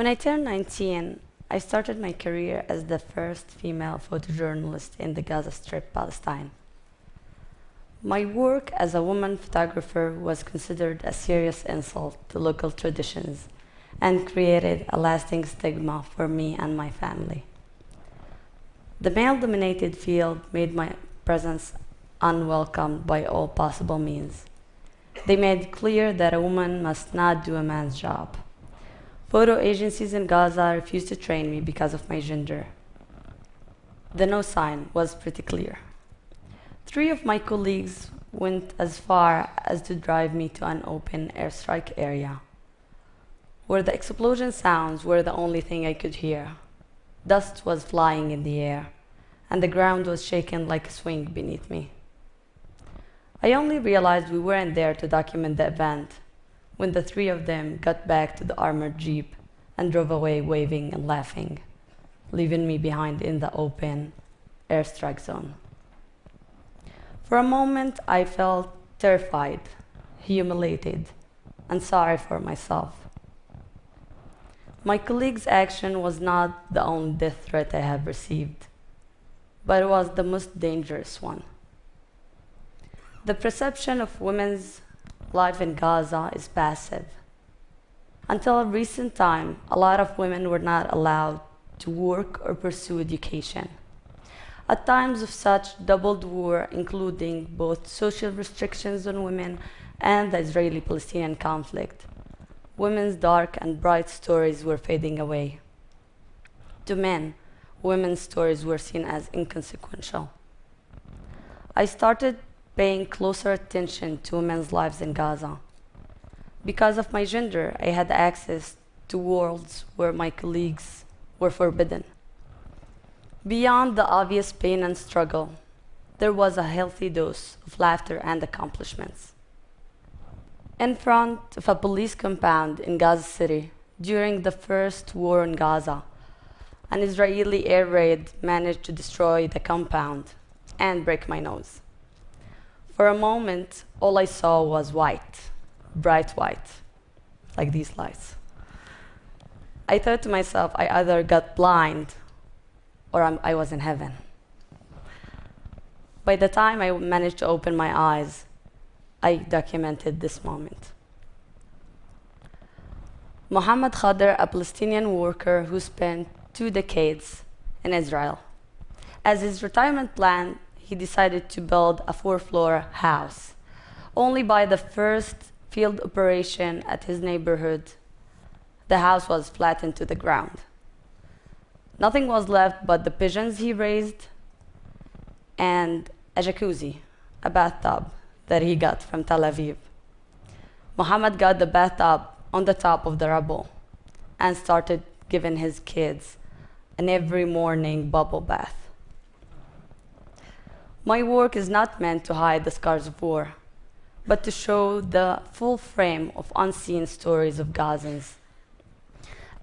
When I turned 19, I started my career as the first female photojournalist in the Gaza Strip, Palestine. My work as a woman photographer was considered a serious insult to local traditions and created a lasting stigma for me and my family. The male-dominated field made my presence unwelcomed by all possible means. They made clear that a woman must not do a man's job. Photo agencies in Gaza refused to train me because of my gender. The no sign was pretty clear. 3 of my colleagues went as far as to drive me to an open airstrike area, where the explosion sounds were the only thing I could hear. Dust was flying in the air, and the ground was shaken like a swing beneath me. I only realized we weren't there to document the event when the 3 of them got back to the armored jeep and drove away waving and laughing, leaving me behind in the open airstrike zone. For a moment, I felt terrified, humiliated, and sorry for myself. My colleague's action was not the only death threat I have received, but it was the most dangerous one. The perception of women's life in Gaza is passive. Until a recent time, a lot of women were not allowed to work or pursue education. At times of such doubled war, including both social restrictions on women and the Israeli-Palestinian conflict, women's dark and bright stories were fading away. To men, women's stories were seen as inconsequential. I started paying closer attention to women's lives in Gaza. Because of my gender, I had access to worlds where my colleagues were forbidden. Beyond the obvious pain and struggle, there was a healthy dose of laughter and accomplishments. In front of a police compound in Gaza City, during the first war in Gaza, an Israeli air raid managed to destroy the compound and break my nose. For a moment, all I saw was white, bright white, like these lights. I thought to myself, I either got blind or I was in heaven. By the time I managed to open my eyes, I documented this moment. Mohammed Khader, a Palestinian worker who spent 2 decades in Israel. As his retirement plan, he decided to build a 4-floor house. Only by the first field operation at his neighborhood, the house was flattened to the ground. Nothing was left but the pigeons he raised and a jacuzzi, a bathtub that he got from Tel Aviv. Mohammed got the bathtub on the top of the rubble and started giving his kids an every morning bubble bath. My work is not meant to hide the scars of war, but to show the full frame of unseen stories of Gazans.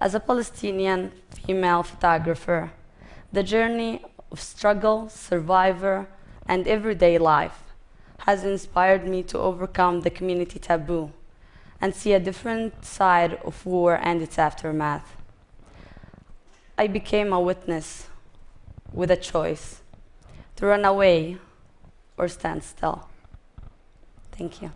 As a Palestinian female photographer, the journey of struggle, survivor, and everyday life has inspired me to overcome the community taboo and see a different side of war and its aftermath. I became a witness with a choice: to run away or stand still. Thank you.